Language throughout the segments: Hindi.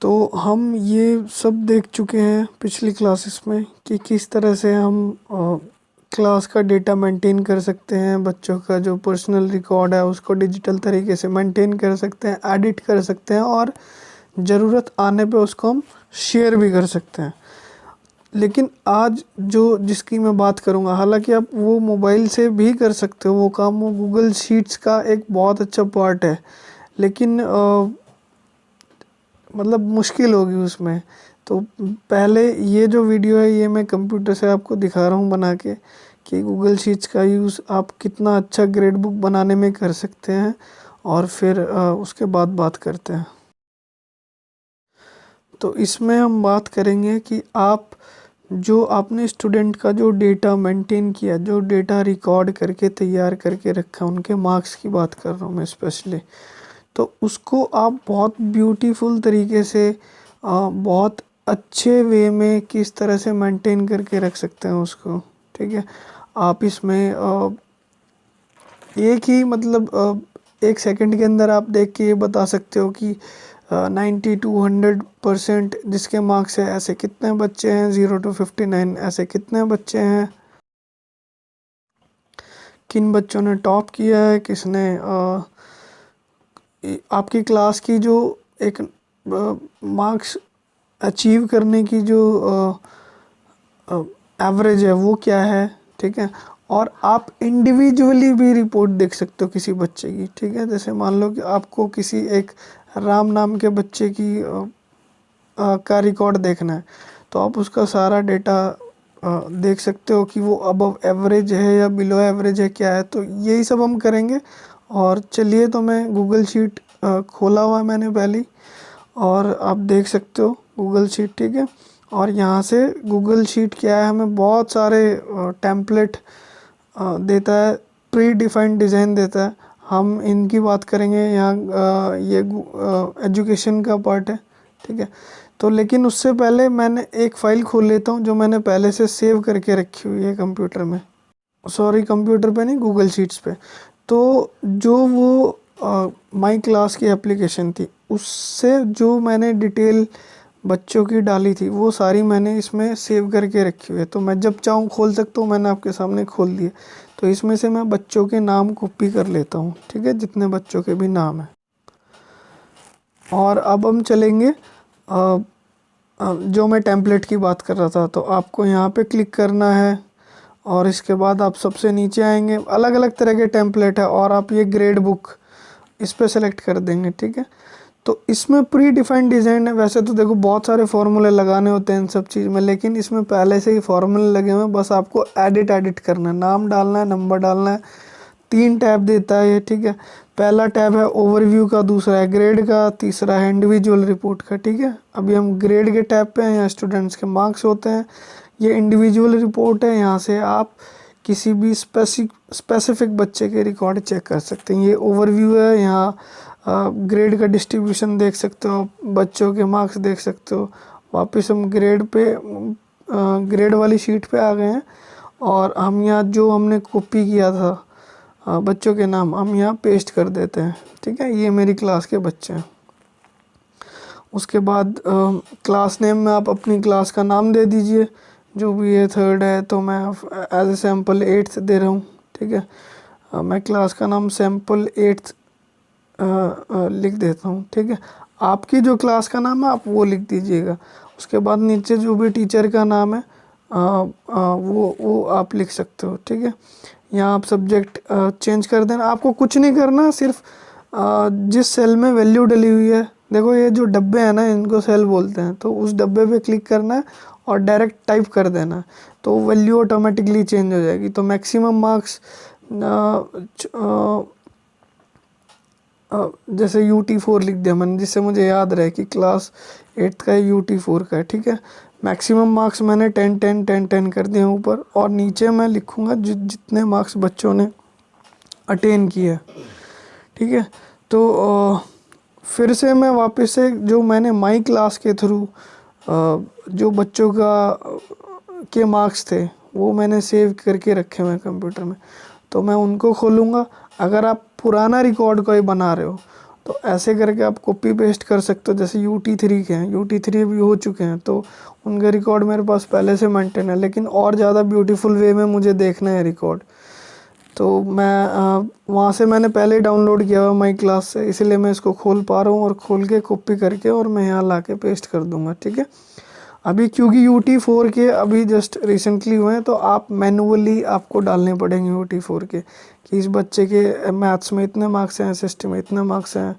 तो हम ये सब देख चुके हैं पिछली क्लासेस में कि किस तरह से हम क्लास का डेटा मेंटेन कर सकते हैं, बच्चों का जो पर्सनल रिकॉर्ड है उसको डिजिटल तरीके से मेंटेन कर सकते हैं, एडिट कर सकते हैं और ज़रूरत आने पे उसको हम शेयर भी कर सकते हैं। लेकिन आज जो जिसकी मैं बात करूँगा, हालांकि आप वो मोबाइल से भी कर सकते हो वो काम, वो गूगल शीट्स का एक बहुत अच्छा पार्ट है, लेकिन मतलब मुश्किल होगी उसमें। तो पहले ये जो वीडियो है ये मैं कंप्यूटर से आपको दिखा रहा हूँ बना के कि गूगल शीट्स का यूज़ आप कितना अच्छा ग्रेड बुक बनाने में कर सकते हैं, और फिर उसके बाद बात करते हैं। तो इसमें हम बात करेंगे कि आप जो आपने स्टूडेंट का जो डेटा मेंटेन किया, जो डेटा रिकॉर्ड करके तैयार करके रखा, उनके मार्क्स की बात कर रहा हूँ मैं स्पेशली, तो उसको आप बहुत ब्यूटीफुल तरीके से बहुत अच्छे वे में किस तरह से मेंटेन करके रख सकते हैं उसको। ठीक है, आप इसमें एक ही मतलब 1 सेकंड के अंदर आप देख के ये बता सकते हो कि 90 to 100% जिसके मार्क्स है ऐसे कितने बच्चे हैं, 0 to 59 ऐसे कितने बच्चे हैं, किन बच्चों ने टॉप किया है, किसने आपकी क्लास की जो एक मार्क्स अचीव करने की जो एवरेज है वो क्या है। ठीक है, और आप इंडिविजुअली भी रिपोर्ट देख सकते हो किसी बच्चे की। ठीक है, जैसे मान लो कि आपको किसी एक राम नाम के बच्चे की का रिकॉर्ड देखना है, तो आप उसका सारा डेटा देख सकते हो कि वो अबव एवरेज है या बिलो एवरेज है, क्या है। तो यही सब हम करेंगे। और चलिए, तो मैं गूगल शीट खोला हुआ है मैंने पहले, और आप देख सकते हो गूगल शीट। ठीक है, और यहाँ से गूगल शीट क्या है, हमें बहुत सारे टेम्पलेट देता है, प्री डिफाइंड डिज़ाइन देता है। हम इनकी बात करेंगे यहाँ, ये एजुकेशन का पार्ट है। ठीक है, तो लेकिन उससे पहले मैंने एक फ़ाइल खोल लेता हूँ जो मैंने पहले से सेव करके रखी हुई है कंप्यूटर में, सॉरी कंप्यूटर पे नहीं, गूगल शीट्स पे। तो जो वो माई क्लास की एप्लीकेशन थी, उससे जो मैंने डिटेल बच्चों की डाली थी वो सारी मैंने इसमें सेव करके रखी हुई है। तो मैं जब चाहूँ खोल सकता हूँ, मैंने आपके सामने खोल दिए। तो इसमें से मैं बच्चों के नाम कॉपी कर लेता हूँ। ठीक है, जितने बच्चों के भी नाम हैं। और अब हम चलेंगे जो मैं टेम्पलेट की बात कर रहा था, तो आपको यहाँ पे क्लिक करना है और इसके बाद आप सबसे नीचे आएंगे, अलग अलग तरह के टेम्पलेट है, और आप ये ग्रेड बुक इस पर सेलेक्ट कर देंगे। ठीक है, तो इसमें प्री डिफाइंड डिज़ाइन है। वैसे तो देखो बहुत सारे फार्मूले लगाने होते हैं इन सब चीज़ में, लेकिन इसमें पहले से ही फार्मूले लगे हुए हैं, बस आपको एडिट करना है, नाम डालना है, नंबर डालना है। 3 टैब देता है ये। ठीक है, पहला टैब है ओवरव्यू का, दूसरा है ग्रेड का, तीसरा है इंडिविजुअल रिपोर्ट का। ठीक है, अभी हम ग्रेड के टैब पे हैं, यहाँ स्टूडेंट्स के मार्क्स होते हैं। ये इंडिविजुअल रिपोर्ट है, यहाँ से आप किसी भी स्पेसिफिक बच्चे के रिकॉर्ड चेक कर सकते हैं। ये ओवरव्यू है, यहाँ ग्रेड का डिस्ट्रीब्यूशन देख सकते हो, बच्चों के मार्क्स देख सकते हो। वापस हम ग्रेड वाली शीट पे आ गए हैं, और हम यहाँ जो हमने कॉपी किया था बच्चों के नाम, हम यहाँ पेस्ट कर देते हैं। ठीक है, ये मेरी क्लास के बच्चे हैं। उसके बाद क्लास नेम में आप अपनी क्लास का नाम दे दीजिए, जो भी है, 3rd है तो मैं एज ए सैम्पल 8th दे रहा हूँ। ठीक है, मैं क्लास का नाम सैम्पल 8th लिख देता हूँ। ठीक है, आपकी जो क्लास का नाम है आप वो लिख दीजिएगा। उसके बाद नीचे जो भी टीचर का नाम है वो आप लिख सकते हो। ठीक है, यहाँ आप सब्जेक्ट चेंज कर देना, आपको कुछ नहीं करना, सिर्फ जिस सेल में वैल्यू डली हुई है, देखो ये जो डब्बे हैं ना, इनको सेल बोलते हैं, तो उस डब्बे पे क्लिक करना है और डायरेक्ट टाइप कर देना है, तो वैल्यू ऑटोमेटिकली चेंज हो जाएगी। तो मैक्सिमम मार्क्स जैसे UT4 लिख दिया मैंने, जिससे मुझे याद रहे कि क्लास 8th का UT4 का है। ठीक है, मैक्सिमम मार्क्स मैंने 10 10 10 10 कर दिए ऊपर, और नीचे मैं लिखूँगा जितने मार्क्स बच्चों ने अटेन किया। ठीक है, तो फिर से मैं वापस से जो मैंने माई क्लास के थ्रू जो बच्चों के मार्क्स थे वो मैंने सेव करके रखे हुए हैं कंप्यूटर में, तो मैं उनको खोलूँगा। अगर आप पुराना रिकॉर्ड कोई बना रहे हो तो ऐसे करके आप कॉपी पेस्ट कर सकते हो। जैसे UT3 के हैं, UT3 भी हो चुके हैं, तो उनके रिकॉर्ड मेरे पास पहले से मेंटेन है, लेकिन और ज़्यादा ब्यूटीफुल वे में मुझे देखना है रिकॉर्ड, तो मैं वहाँ से मैंने पहले ही डाउनलोड किया हुआ माई क्लास से, इसीलिए मैं इसको खोल पा रहा हूँ और खोल के कॉपी करके और मैं यहाँ ला के पेस्ट कर दूँगा, ठीक है। अभी क्योंकि UT4 के अभी जस्ट रिसेंटली हुए हैं, तो आप मैनुअली आपको डालने पड़ेंगे UT4 के, कि इस बच्चे के मैथ्स में इतने मार्क्स हैं, SST में इतने मार्क्स हैं।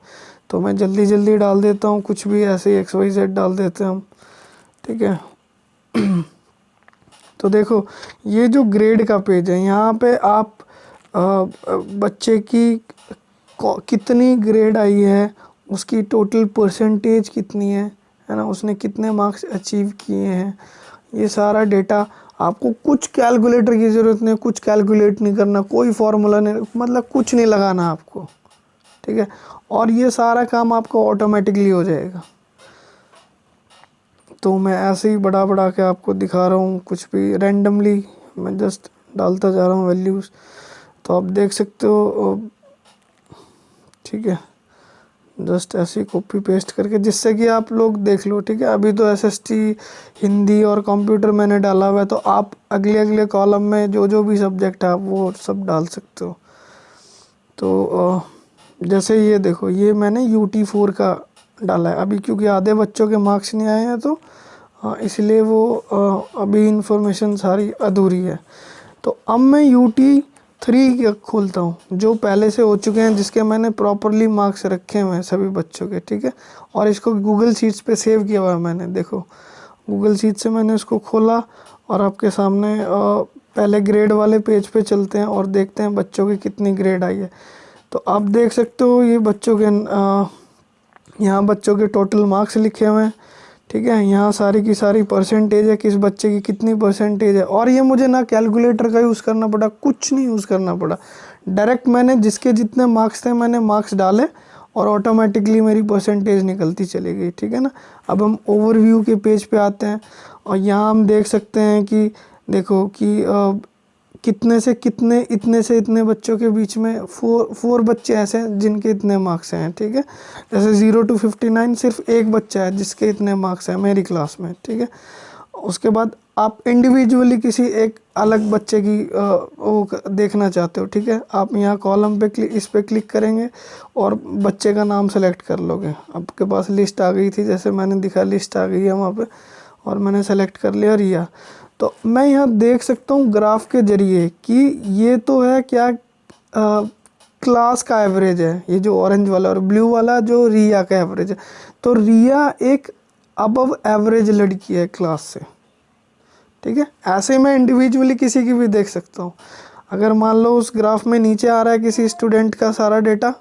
तो मैं जल्दी जल्दी डाल देता हूँ, कुछ भी ऐसे ही XYZ डाल देते हैं हम, ठीक है। तो देखो ये जो ग्रेड का पेज है, यहाँ पे आप बच्चे की कितनी ग्रेड आई है, उसकी टोटल परसेंटेज कितनी है ना, उसने कितने मार्क्स अचीव किए हैं, ये सारा डेटा। आपको कुछ कैलकुलेटर की ज़रूरत नहीं, कुछ कैलकुलेट नहीं करना, कोई फार्मूला नहीं, मतलब कुछ नहीं लगाना आपको, ठीक है। और ये सारा काम आपका ऑटोमेटिकली हो जाएगा। तो मैं ऐसे ही बढ़ा बढ़ा के आपको दिखा रहा हूँ, कुछ भी रैंडमली मैं जस्ट डालता जा रहा हूँ वैल्यूज़, तो आप देख सकते हो, ठीक है। जस्ट ऐसे ही कॉपी पेस्ट करके, जिससे कि आप लोग देख लो, ठीक है। अभी तो SST, हिंदी और कंप्यूटर मैंने डाला हुआ है, तो आप अगले अगले कॉलम में जो जो भी सब्जेक्ट है आप वो सब डाल सकते हो। तो जैसे ये देखो, ये मैंने UT4 का डाला है अभी, क्योंकि आधे बच्चों के मार्क्स नहीं आए हैं, तो इसलिए वो अभी इंफॉर्मेशन सारी अधूरी है। तो अब मैं UT3 खोलता हूँ, जो पहले से हो चुके हैं, जिसके मैंने प्रॉपरली मार्क्स रखे हुए हैं सभी बच्चों के, ठीक है। और इसको गूगल शीट्स पे सेव किया हुआ है मैंने, देखो गूगल शीट से मैंने उसको खोला और आपके सामने पहले ग्रेड वाले पेज पे चलते हैं और देखते हैं बच्चों की कितनी ग्रेड आई है। तो आप देख सकते हो ये बच्चों के यहाँ बच्चों के टोटल मार्क्स लिखे हुए हैं, ठीक है। यहाँ सारी की सारी परसेंटेज है, किस बच्चे की कितनी परसेंटेज है। और ये मुझे ना कैलकुलेटर का यूज़ करना पड़ा, कुछ नहीं यूज़ करना पड़ा, डायरेक्ट मैंने जिसके जितने मार्क्स थे मैंने मार्क्स डाले और ऑटोमेटिकली मेरी परसेंटेज निकलती चली गई, ठीक है ना। अब हम ओवरव्यू के पेज पे आते हैं और यहाँ हम देख सकते हैं कि देखो कि कितने से कितने, इतने से इतने बच्चों के बीच में फोर बच्चे ऐसे हैं जिनके इतने मार्क्स हैं, ठीक है। जैसे 0 to 59 सिर्फ एक बच्चा है जिसके इतने मार्क्स हैं मेरी क्लास में, ठीक है। उसके बाद आप इंडिविजुअली किसी एक अलग बच्चे की वो देखना चाहते हो, ठीक है। आप यहाँ कॉलम पे इस पे क्लिक करेंगे और बच्चे का नाम सेलेक्ट कर लोगे। आपके पास लिस्ट आ गई थी, जैसे मैंने दिखा लिस्ट आ गई है वहाँ पे, और मैंने सेलेक्ट कर लिया रिया। तो मैं यहाँ देख सकता हूँ ग्राफ के जरिए कि ये तो है क्या, क्लास का एवरेज है, ये जो ऑरेंज वाला, और ब्लू वाला जो रिया का एवरेज है। तो रिया एक अबव एवरेज लड़की है क्लास से, ठीक है। ऐसे मैं इंडिविजुअली किसी की भी देख सकता हूँ। अगर मान लो उस ग्राफ में नीचे आ रहा है किसी स्टूडेंट का सारा डेटा,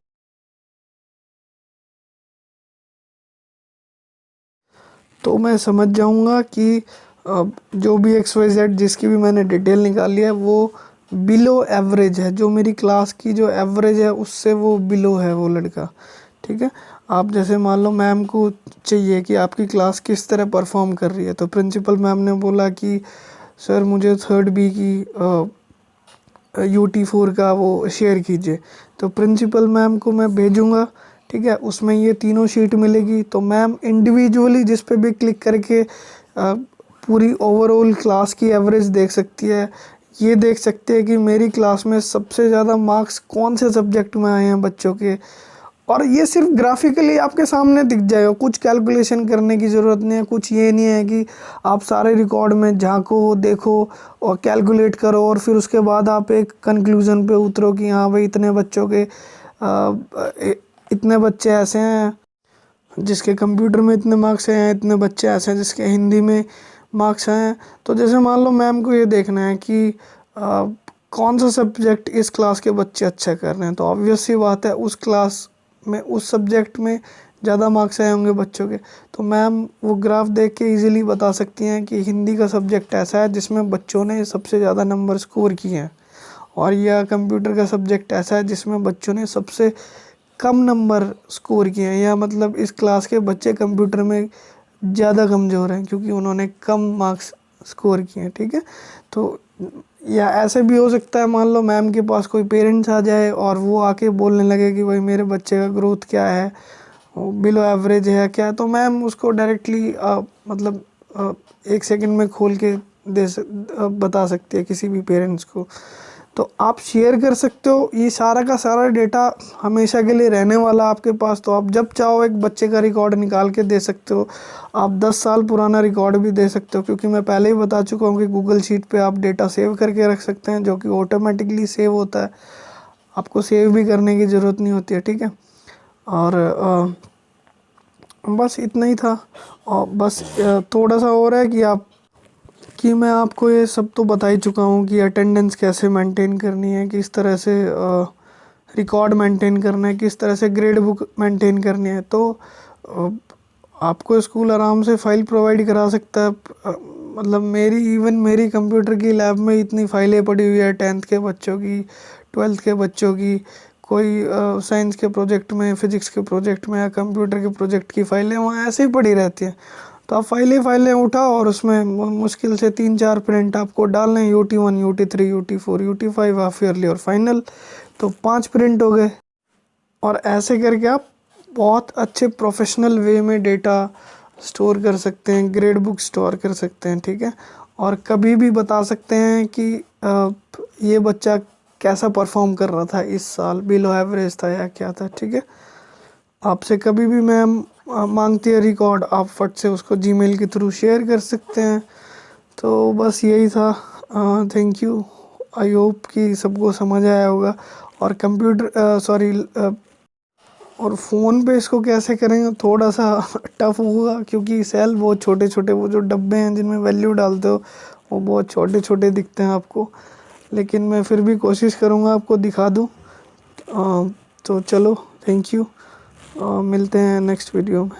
तो मैं समझ जाऊँगा कि जो भी XYZ जिसकी भी मैंने डिटेल निकाली है वो बिलो एवरेज है, जो मेरी क्लास की जो एवरेज है उससे वो बिलो है वो लड़का, ठीक है। आप जैसे मान लो मैम को चाहिए कि आपकी क्लास किस तरह परफॉर्म कर रही है, तो प्रिंसिपल मैम ने बोला कि सर मुझे 3rd B की UT4 का वो शेयर कीजिए, तो प्रिंसिपल मैम को मैं भेजूँगा, ठीक है। उसमें ये तीनों शीट मिलेगी, तो मैम इंडिविजुअली जिस पे भी क्लिक करके पूरी ओवरऑल क्लास की एवरेज देख सकती है। ये देख सकते हैं कि मेरी क्लास में सबसे ज़्यादा मार्क्स कौन से सब्जेक्ट में आए हैं बच्चों के, और ये सिर्फ ग्राफिकली आपके सामने दिख जाएगा, कुछ कैलकुलेशन करने की ज़रूरत नहीं है। कुछ ये नहीं है कि आप सारे रिकॉर्ड में झांको, देखो और कैलकुलेट करो और फिर उसके बाद आप एक कंक्लूज़न पे उतरो कि हाँ भाई इतने बच्चों के इतने बच्चे ऐसे हैं जिसके कंप्यूटर में इतने मार्क्स हैं, इतने बच्चे ऐसे हैं जिसके हिंदी में मार्क्स हैं। तो जैसे मान लो मैम को ये देखना है कि कौन सा सब्जेक्ट इस क्लास के बच्चे अच्छा कर रहे हैं, तो ऑब्वियस सी बात है उस क्लास में उस सब्जेक्ट में ज़्यादा मार्क्स आए होंगे बच्चों के। तो मैम वो ग्राफ देख के इजीली बता सकती हैं कि हिंदी का सब्जेक्ट ऐसा है जिसमें बच्चों ने सबसे ज़्यादा नंबर स्कोर किए हैं, और यह कंप्यूटर का सब्जेक्ट ऐसा है जिसमें बच्चों ने सबसे कम नंबर स्कोर किए हैं, या मतलब इस क्लास के बच्चे कंप्यूटर में ज़्यादा कमज़ोर हैं क्योंकि उन्होंने कम मार्क्स स्कोर किए हैं, ठीक है। तो या ऐसे भी हो सकता है, मान लो मैम के पास कोई पेरेंट्स आ जाए और वो आके बोलने लगे कि भाई मेरे बच्चे का ग्रोथ क्या है, वो बिलो एवरेज है क्या, तो मैम उसको डायरेक्टली मतलब 1 सेकंड में खोल के बता सकती है किसी भी पेरेंट्स को। तो आप शेयर कर सकते हो, ये सारा का सारा डेटा हमेशा के लिए रहने वाला आपके पास। तो आप जब चाहो एक बच्चे का रिकॉर्ड निकाल के दे सकते हो, आप 10 साल पुराना रिकॉर्ड भी दे सकते हो, क्योंकि मैं पहले ही बता चुका हूँ कि गूगल शीट पे आप डेटा सेव करके रख सकते हैं, जो कि ऑटोमेटिकली सेव होता है, आपको सेव भी करने की ज़रूरत नहीं होती है, ठीक है। और बस इतना ही था। और बस थोड़ा सा और है कि मैं आपको ये सब तो बता ही चुका हूँ कि अटेंडेंस कैसे मेंटेन करनी है, किस तरह से रिकॉर्ड मेंटेन करना है, किस तरह से ग्रेड बुक मेंटेन करनी है। तो आपको स्कूल आराम से फ़ाइल प्रोवाइड करा सकता है। मतलब मेरी कंप्यूटर की लैब में इतनी फ़ाइलें पड़ी हुई है 10th के बच्चों की, 12th के बच्चों की, कोई साइंस के प्रोजेक्ट में, फिज़िक्स के प्रोजेक्ट में या कंप्यूटर के प्रोजेक्ट की फ़ाइलें वहाँ ऐसे ही पड़ी रहती हैं। तो आप फाइलें उठाओ और उसमें मुश्किल से 3-4 प्रिंट आपको डालने हैं, UT1, UT3, UT4, UT5, half yearly और फाइनल, तो 5 प्रिंट हो गए। और ऐसे करके आप बहुत अच्छे प्रोफेशनल वे में डेटा स्टोर कर सकते हैं, ग्रेड बुक स्टोर कर सकते हैं, ठीक है। और कभी भी बता सकते हैं कि ये बच्चा कैसा परफॉर्म कर रहा था इस साल, बिलो एवरेज था या क्या था, ठीक है। आपसे कभी भी मैम मांगती है रिकॉर्ड, आप फट से उसको जीमेल के थ्रू शेयर कर सकते हैं। तो बस यही था। Thank you. आई होप कि सबको समझ आया होगा। और कंप्यूटर सॉरी और फ़ोन पे इसको कैसे करेंगे थोड़ा सा टफ होगा, क्योंकि सेल बहुत छोटे छोटे, वो जो डब्बे हैं जिनमें वैल्यू डालते हो वो बहुत छोटे छोटे दिखते हैं आपको, लेकिन मैं फिर भी कोशिश करूँगा आपको दिखा दूँ। तो चलो, थैंक यू। मिलते हैं नेक्स्ट वीडियो में।